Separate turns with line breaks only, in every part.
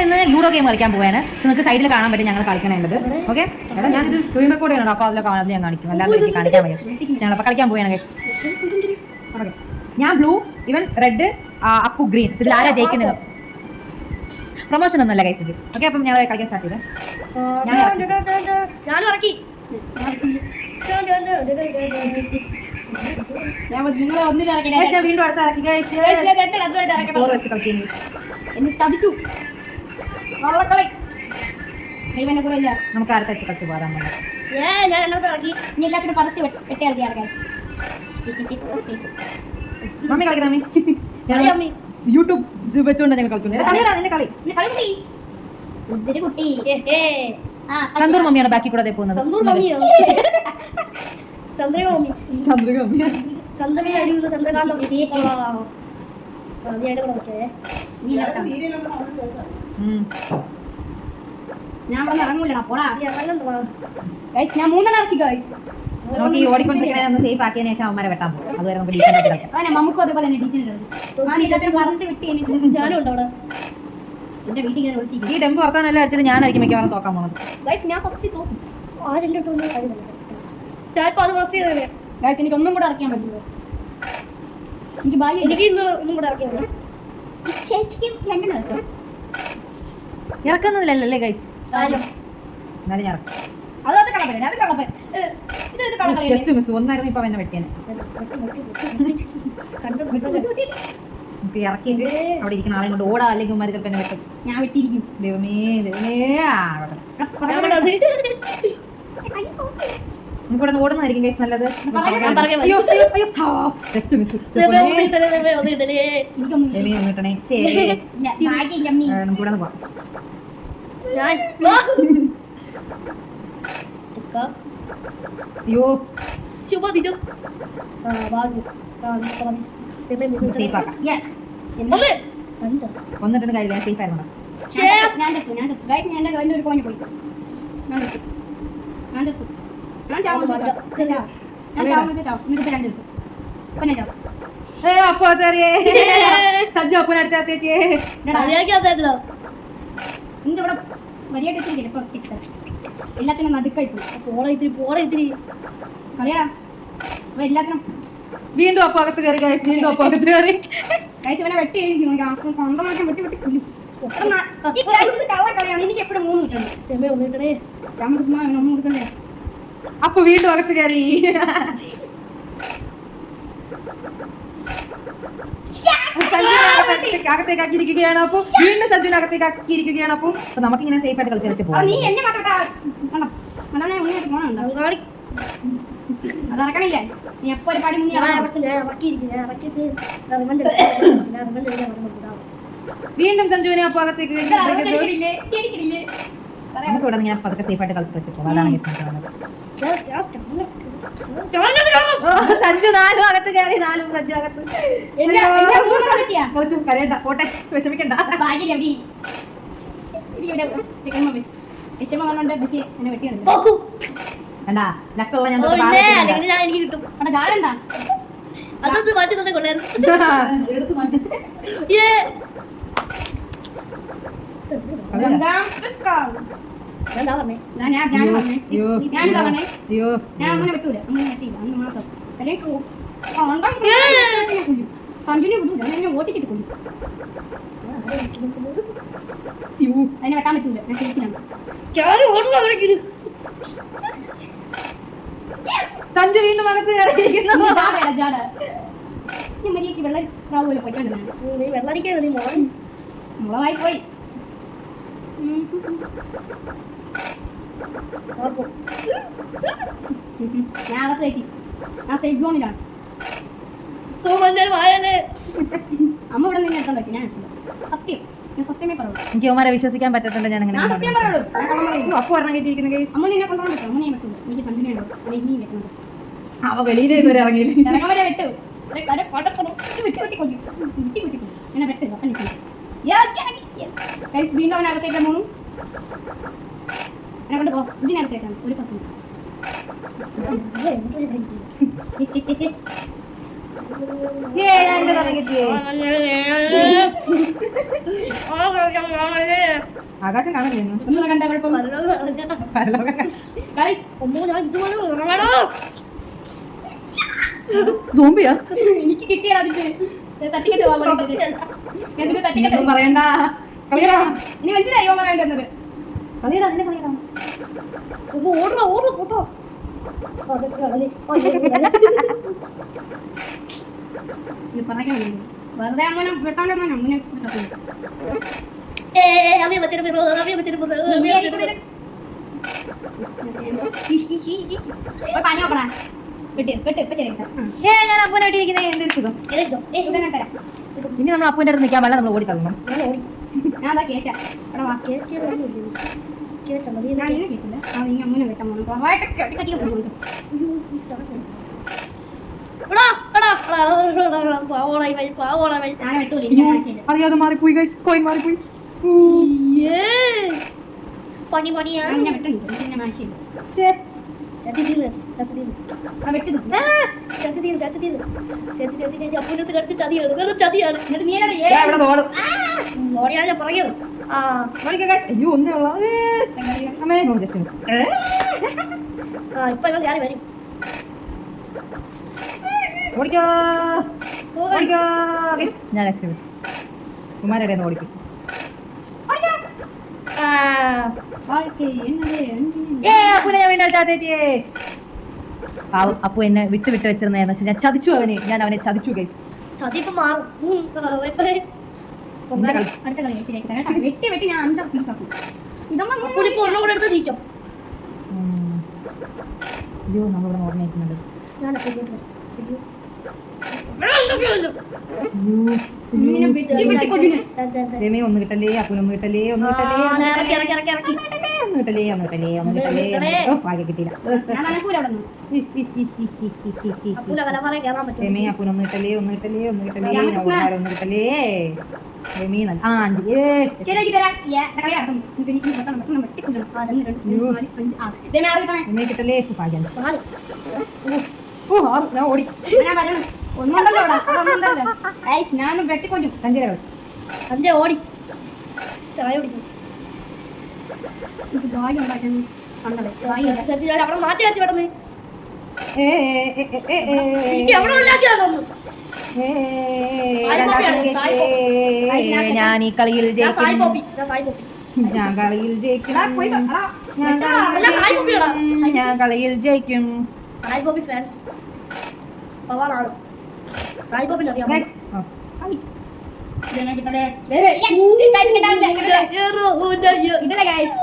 ഇന്ന് ludo game കളിക്കാൻ പോവുകയാണ്. നിങ്ങൾക്ക് സൈഡിൽ കാണാൻ പറ്റും ഞങ്ങൾ കളിക്കണേണ്ടത്. ഓക്കെ, എടാ ഞാനിത് സ്ക്രീൻ റെക്കോർഡ് ചെയ്യണം. അപ്പോൾ അതിൽ കാണാതെ ഞാൻ കാണിക്കും. അല്ലാതെ കാണിക്കാൻ വയ്യ. ഞങ്ങളപ്പോൾ കളിക്കാൻ പോവുകയാണ് ഗൈസ്. ഓക്കെ, ഞാൻ ബ്ലൂ, ഇവൻ റെഡ്, അപ്പു ഗ്രീൻ. ഇതിൽ ആരാ ജയിക്കുന്നത്? പ്രൊമോഷൻ ഒന്നുമല്ല ഗൈസ് ഇത്. ഓക്കെ, അപ്പം ഞങ്ങൾ കളിക്കാൻ സ്റ്റാർട്ട് ചെയ്തേ. ഞാൻ
ഇറക്കി നിങ്ങളെ ഒന്നിനും
വീണ്ടും അടുത്ത് ഇറക്കി
ചതിച്ചു വള്ളക്കളി ദൈവനെ കൂടെ ഇല്ല.
നമുക്ക് അടുത്ത വെച്ച് കളിച്ച് പോരാൻ
ഇറക്കി ഇനി എല്ലാത്തിനും പറത്തി വെട്ടി ഇറക്കി ഇറക്കാൻ
മമ്മി കളിക്കുന്ന മമ്മി യൂട്യൂബ് വെച്ചോണ്ട് ഞങ്ങൾ കളിക്കുന്നത്. കളി
കുട്ടി
സന്തൂർ മമ്മിയാണ് ബാക്കി കൂടെ പോകുന്നത്.
ഞാൻ ഇറങ്ങൂല ഞാൻ 3 ഇറക്കി ഗൈസ്.
നമുക്ക് ഈ ഓടിക്കൊണ്ടിരിക്കുന്ന സേഫ് ആക്കിയതിനു ശേഷം അവന്മാരെ വെട്ടാൻ പോകും. അതുവരെ നമുക്ക് ഡീസന്റ് ആയിട്ട് കളിക്കാം.
അതെ, നമുക്കും അതേപോലെ തന്നെ ഡീസന്റ് പറഞ്ഞിട്ട് വിട്ടി ഞാനും ഉണ്ടോ അവിടെ എന്റെ വീട്ടിൽ കയറി വിളിച്ചു.
ഈ ടെമ്പ് വർത്താനല്ല അടിച്ചത് ഞാനായിരിക്കും മിക്കവാറും തോക്കാൻ പോകുന്നത്.
ഞാൻ ഫസ്റ്റ് തോക്കും. എനിക്കൊന്നും കൂടെ ഇറക്കാൻ പറ്റില്ല. എനിക്ക് ബായി എനിക്ക് ഒന്നും കൂടെ ഇറക്കിയാൽ ചേച്ചിക്ക് 2 ഇറക്കാം.
ഇറക്കുന്നതിലല്ലേ ഗൈസ്? എന്നാലും ഞാൻ ഇറക്കാം.
അത് കളപ്പല്ലേ, അത് കളപ്പ ഇത് കളപ്പല്ലേ.
ജസ്റ്റ് മിസ് ഒന്നായിരുന്നു. ഇപ്പൊ എന്നെ വെട്ടിയാണ്. നമുക്ക് ഇറക്കിയിട്ട് അവിടെ ഇരിക്കുന്ന ആളെ കൊണ്ട് ഓടാ, അല്ലെങ്കിൽ ഉമ്മാര് ചിലപ്പോൾ എന്നെ വെട്ടും.
ഞാൻ വെട്ടിയിരിക്കും.
ദൈവമേ നമുക്കിവിടെ നിന്ന് ഓടുന്നതായിരിക്കും ഗൈസ് നല്ലത്. ഒന്നിട്ടണേ. ശരി, നമുക്കിവിടെ നിന്ന് പോവാം. അയ്യോ
ശുഭദിനം
സേഫ് ആക്കാം. ഒന്നിട്ടുണ്ട് കാര്യം സേഫ് ആയിരുന്നു.
ഞാൻ ഒരു കോഞ്ഞ് പോയി.
സജ്ജു അപ്പൂനെ അടിച്ചേച്ചേ
ഇവിടെ വരിയായിട്ട് വെച്ചിരിക്കില്ല. ഇപ്പൊ എല്ലാത്തിനും നടുക്കായി പോയി. കളിയാ എല്ലാത്തിനും
വീണ്ടും അപ്പൊ അകത്ത് കയറി ഗൈസ്. വീണ്ടും അപ്പൊ അകത്ത് കയറി
കഴിച്ച് വല്ല വെട്ടി എഴുതിക്കും. കൊണ്ടമാറ്റം വെട്ടി കൊല്ലും. കളിയാണ്. എനിക്ക് എപ്പോഴും 3 കിട്ടണ്ടേ. ഒന്നും കൊടുക്കണ്ടേ.
അപ്പൊ വീണ്ടും അകത്ത് കയറി. അകത്തേക്ക് ആക്കിയിരിക്കുകയാണ്. അപ്പൊ വീണ്ടും സജ്ജുവിന് അകത്തേക്ക് ആക്കിയിരിക്കുകയാണ്. അപ്പൊ നമുക്കിങ്ങനെ സേഫ് ആയിട്ട് കളിച്ച് പോകാം.
നീ എന്നെ അതറക്കണില്ലേ? നീ എപ്പോ ഒരു പടി മുന്നേ
വീണ്ടും സഞ്ജുവിനെ അപ്പൊ അകത്തേക്ക് നമുക്ക് ഇവിടെ ഞാൻ പതുക്കെ സേഫ് ആയിട്ട് കളിച്ച് വെച്ച് പോകാം. അതാണ് സഞ്ജു 4 അകത്ത് കയറി. 4 സഞ്ജു അകത്ത്. കുറച്ച് കരയണ്ട, പോട്ടെ, വിഷമിക്കണ്ട. കണ്ടാ ലക്കുള്ള ഞാൻ
എനിക്ക് കിട്ടും. ജാടണ്ടാ അതൊന്ന് മാറ്റി തന്നെ കൊള്ളായിരുന്നു. സഞ്ജുനെ വിടൂല, എന്നെ ഓട്ടിച്ചിട്ട് കൊണ്ടു. അതിനെ വെട്ടാൻ പറ്റൂല. ഞാൻ ശരിക്കും
സഞ്ജു വീണ്ടും അകത്ത്
മര്യാദക്ക് വെള്ളം പോലെ പോയിട്ടുണ്ട്. വെള്ളടിക്കാൻ മുളവായി പോയി. ഞാൻ അകത്ത് കയറ്റി. ഞാൻ സേഫ് സോണിലാണ്. അമ്മ ഇവിടെ നിന്ന് എടുക്കാൻ പറ്റും. ഞാൻ സത്യം, ഞാൻ സത്യമേ പറയുള്ളൂ.
എനിക്ക് അവന്മാരെ വിശ്വസിക്കാൻ പറ്റത്തില്ല. ഞാൻ അങ്ങനെ
സത്യം പറയുള്ളൂ.
അപ്പൊ ഒരെണ്ണം കയറ്റിയിരിക്കുന്ന കേസ്.
അമ്മ നിന്നെ കൊണ്ടുപോകാൻ പറ്റും. അമ്മ ഞാൻ പറ്റുള്ളൂ. എനിക്ക് സഞ്ജുനെ
അവ വെളിയിലേക്ക് വരെ ഇറങ്ങിയില്ല.
ഇറങ്ങാൻ വരെ വെട്ടു. വെട്ടി വെട്ടി കൊല്ലും. വെട്ടി വെട്ടി കൊല്ലും. എന്നെ വെട്ട്. അപ്പം വീണ്ടും അവനകത്തേക്ക് പോകും. എന്നെ കൊണ്ട് പോ. ഇതിനകത്തേക്കാണ് ഒരു 10.
ആകാശം കാണില്ലേ ഇന്ന്?
ഒന്നും കണ്ട കുഴപ്പം
പരലോകം കാണാം.
അമ്മോ ഞാൻ ഇതുപോലെ ഉറങ്ങണോ
സോംബിയാ?
എനിക്ക് കിട്ടിയത് അതിന്റെ തട്ടിക്കെട്ട് പോകാൻ എന്നിട്ട് തട്ടിക്കെട്ട്
ഒന്നും പറയണ്ട. കളിയടാ.
ഇനി മനസ്സിലായി ഓമ വേണ്ടത്
കളിയടാ, നിന്നെ കളിയടാ.
അമ്മോ ഓടുക പോട്ടോ
ഇത് പറയാൻ വെറുതെ അമ്മനെ വെട്ടാൻ അമ്മനെ
അമ്മയെ വെച്ചിട്ട്
പനി നോക്കണ വെട്ടി വെട്ടി ഇപ്പൊ ശരി
ഞാൻ അപ്പൂനായിട്ടിരിക്കുന്നേ എന്തൊരു സുഖം.
തരാം
ഇനി നമ്മൾ അപ്പൂന്റെ അടുത്ത് നിൽക്കാൻ പാടില്ല, നമ്മൾ ഓടിക്കളണം.
ഞാൻ അതാ കേറ്റാ എടാ വാ ഞാൻ ഇങ്ങനെ കേട്ടില്ല ആ നീ അമ്മനെ വെട്ടാൻ പോകണം കുറവായിട്ട് കെട്ടി പോകുന്നുണ്ട് ഞാൻ വെട്ടൂല എനിക്ക് ആവശ്യമില്ല
അറിയാതെ മാറിപ്പോയി ഗൈസ്, കോയിൻ മാറിപ്പോയി.
പണി പണിയാ
ഞാൻ നിന്നെ വെട്ടുന്നുണ്ട് എനിക്ക് നിന്നെ ആവശ്യമില്ല
ശ്ശേ.
ആ വെട്ടുന്നു
അപ്പൂനത്ത് കടിച്ച് ചതിയാണ് വെറും ചതിയാണ്
എന്നിട്ട് നീ എന്നാ
ദാ ഇവിടെ തോളും.
ഓടിയാ ഞാൻ പറയൂ ആ
ഓടിക്കോ guys. അയ്യോ ഒന്നേ ഉള്ളൂ. അമ്മേ ഓ ജസ്റ്റ് മിസ്.
ഇപ്പൊ ഇവൻ കയറി വരും
ഓടിക്കോ ഓടിക്കോ guys. ഞാൻ രക്ഷപ്പെട്ടു. കുമാരയുടെ ഒന്ന് ഓടിക്കും. അപ്പൂനെ ഞാൻ വീണ്ടും ചാത്തേറ്റിയേ. പാവം അപ്പു എന്നെ വിട്ട് വെച്ചിരുന്നായിരുന്നു, പക്ഷെ ഞാൻ ചതിച്ചു ഞാൻ അവനെ ചതിച്ചു ഗൈസ്.
ചതി ഇപ്പൊ മാറും
അടുത്ത കളി ശരിയാക്കി തരാം കേട്ടോ വെട്ടി വെട്ടി ഞാൻ 5 പീസാക്കും
അപ്പൂനിപ്പോ ഒന്നും കൂടെ എടുത്ത് തിരിക്കും
അയ്യോ നമ്മളിവിടെ ഓർമ്മയിക്കുന്നുണ്ട്.
ഇങ്ങനെ വെട്ടി വെട്ടി കൊല്ലുന്നു
രമേ ഒന്ന് കിട്ടല്ലേ, അപ്പൂനൊന്നും കിട്ടല്ലേ, ഒന്ന് കിട്ടല്ലേ, ഒന്ന് കിട്ടല്ലേ, ഒന്ന് കിട്ടല്ലേ, ഒന്ന് കിട്ടല്ലേ. ഓ ഭാഗ്യം കിട്ടിയില്ല.
ഞാൻ നനക്കൂല അവിടെ നിന്ന്
അപ്പൂനെ കല പറയാൻ കയറാൻ പറ്റും
രമേ അപ്പൂനൊന്ന് കിട്ടല്ലേ, ഒന്ന് കിട്ടല്ലേ, ഒന്ന് കിട്ടല്ലേ, ഒന്ന് കിട്ടല്ലേ. രമേ നല്ല 5
ശരിയാക്കി തരാം കളി നടത്തും എനിക്ക് വെട്ടണം വെട്ടണം വെട്ടിക്കൊല്ലണം 1 2 3 4 5 6 ഇതേ ആറ് കിട്ടണേ
രമേ കിട്ടല്ലേ. ഭാഗ്യം. ഓ ആറ്. ഞാൻ ഓടി.
ഞാൻ വരണം ഒന്നുണ്ടല്ലോ അവിടെ ഒന്നുണ്ടല്ലോ ഞാനൊന്ന് വെട്ടിക്കൊല്ലും
സഞ്ജയ്
അഞ്ചേ ഓടി ചായ കുടിക്കും
എനിക്ക് ഭാഗ്യം ഉണ്ടാക്കാൻ കണ്ടത്
അവിടെ മാറ്റി വെച്ച് പെട്ടെന്ന്
ഏ
എനിക്ക് എവിടെ ഉണ്ടാക്കിയാ തോന്നുന്നു
ഞാൻ ഈ കളിയിൽ
ഞാൻ സായി
ജയിക്കും.
പോപ്പി ഞാൻ സായി പോപ്പി
ഞാൻ കളിയിൽ ജയിക്കും.
പോയി
ഞാൻ കളിയിൽ ജയിക്കും.
സായി പോപ്പി ഫാൻസ് പവറാണ് സായി പോപ്പിന് അറിയാം
Guys, ഓ.
ഇതെങ്ങനെ കിട്ടലേ ഇതല്ലേ ഗൈസ്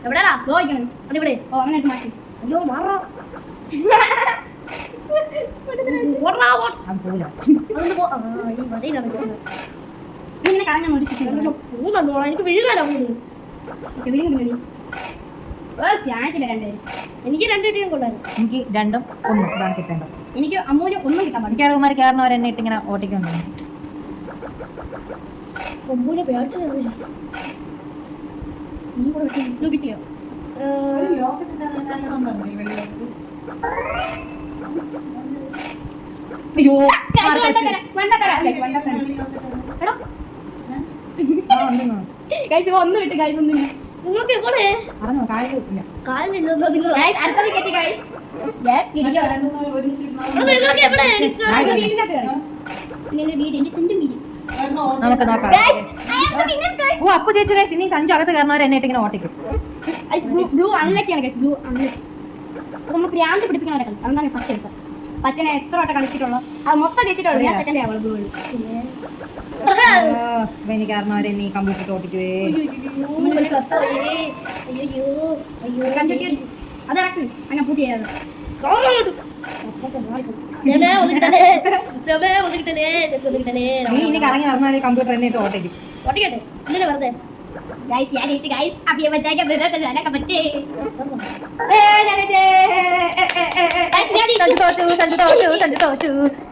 എവിടെയാ
ചോദിക്കണം
ഇവിടെ
ഓ അങ്ങനെ മാറ്റി
അയ്യോ മാറാ
അത് പോവില്ല.
അതൊന്ന് പോ ഈ വരയിലാണ്
ഇങ്ങനെ കറങ്ങാൻ ഒരു ചുറ്റും
പോകുന്നുണ്ടോ എനിക്ക് വീഴുകാനാ പോകുന്നത്
വിളിക്കുന്നില്ല ഞാനില്ല രണ്ടുപേരും
എനിക്ക് രണ്ട് ടീം കൊണ്ടായിരുന്നു
എനിക്ക് 2ഉം 1 ഇതാണ് കിട്ടേണ്ടത്.
എനിക്ക് അമ്മൂന് ഒന്നും കിട്ടാൻ പാടില്ല
എനിക്ക് കുമാരി കയറുന്നവർ എന്നെ ഇട്ട് ഇങ്ങനെ ഓട്ടിക്കുന്നു.
കൊമ്പൂനെ പേടിച്ചു
നീ കൂടെ വെട്ടി ലൂപിക്കോ
അയ്യോ
ഒന്ന് വിട്ട് ഗൈസ് ഒന്നിന്
നിങ്ങൾക്ക് എവിടെ
അറിഞ്ഞോ കാര്യമില്ല.
കാലില്ലെന്നോ നിങ്ങൾ
അടുത്തത് കെട്ടി ഗൈസ്
നിങ്ങൾക്ക് എവിടെ
വീടിന്റെ ചുണ്ടും വീട്
നമുക്ക് നോക്കാം. ഓ അപ്പു ചേച്ചി ഗൈസ് ഇനി സഞ്ജു അകത്ത് കയറുന്നവർ എന്നെ ഇട്ട് ഇങ്ങനെ ഓട്ടിക്കും.
ബ്ലൂ അൺലക്കിയാണ് ഗൈസ് ബ്ലൂ അൺലക്കി അത് നമ്മൾ പ്രാന്ത് പിടിപ്പിക്കുന്ന കളി അതാണ് പച്ച എടുത്തത് പച്ചനെ എത്ര വട്ടം കളിച്ചിട്ടുള്ളൂ അത് മൊത്തം ജയിച്ചിട്ടുള്ളൂ ഞാൻ സെക്കൻഡ് ആവുള്ളൂ ബ്ലൂ
എനിക്ക് കയറുന്നവരെ നീ കമ്പ്യൂട്ടർ ഓട്ടിക്കുവേ.
അതിറക്ക് അങ്ങനെ പൂട്ടി ചെയ്യാതെ
നീ ഇനി കറങ്ങി നടന്നാലേ കമ്പ്യൂട്ടർ എന്നെ ഇട്ട് ഓട്ടിക്കും.
ഒട്ടിക്കട്ടെ എന്തിനാ വെറുതെ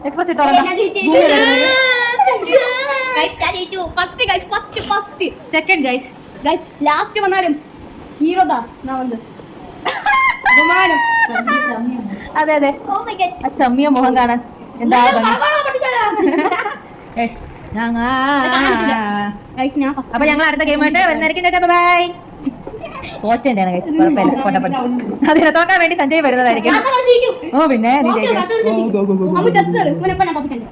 എക്സ്പ്രസ് ഇട്ടോ സെക്കൻഡ് ഗൈസ്
ലാസ്റ്റ് വന്നാലും ഹീറോതാ ഞാൻ വന്ന് അപമാനം.
അതെ അതെ
Oh my god.
ആ ചമ്മിയ മുഖം കാണാൻ എന്താ ഭംഗി.
പടപട പൊട്ടിച്ചതാ.
Yes.
Guys, ഞാൻ first.
അപ്പൊ ഞങ്ങൾ അടുത്ത ഗെയിം ആയിട്ട് വരുന്നതായിരിക്കും. ബൈ. തോറ്റേന്റെയാണ് guys. കുഴപ്പമില്ല, പൊട്ടപ്പെട്ടു. അതിനെ തോക്കാൻ വേണ്ടി സഞ്ജയ് വരുന്നതായിരിക്കും.
ഞാൻ കളിച്ചിരിക്കും.
ഓ പിന്നെ നീ
ഓക്കേ,
ജയിക്കാം.
അടുത്ത കളിച്ചിരിക്കും. അമ്മ ചത്ത് കളി. ഇവനെ ഇപ്പൊ ഞാൻ പപ്പിച്ചല്ലേ.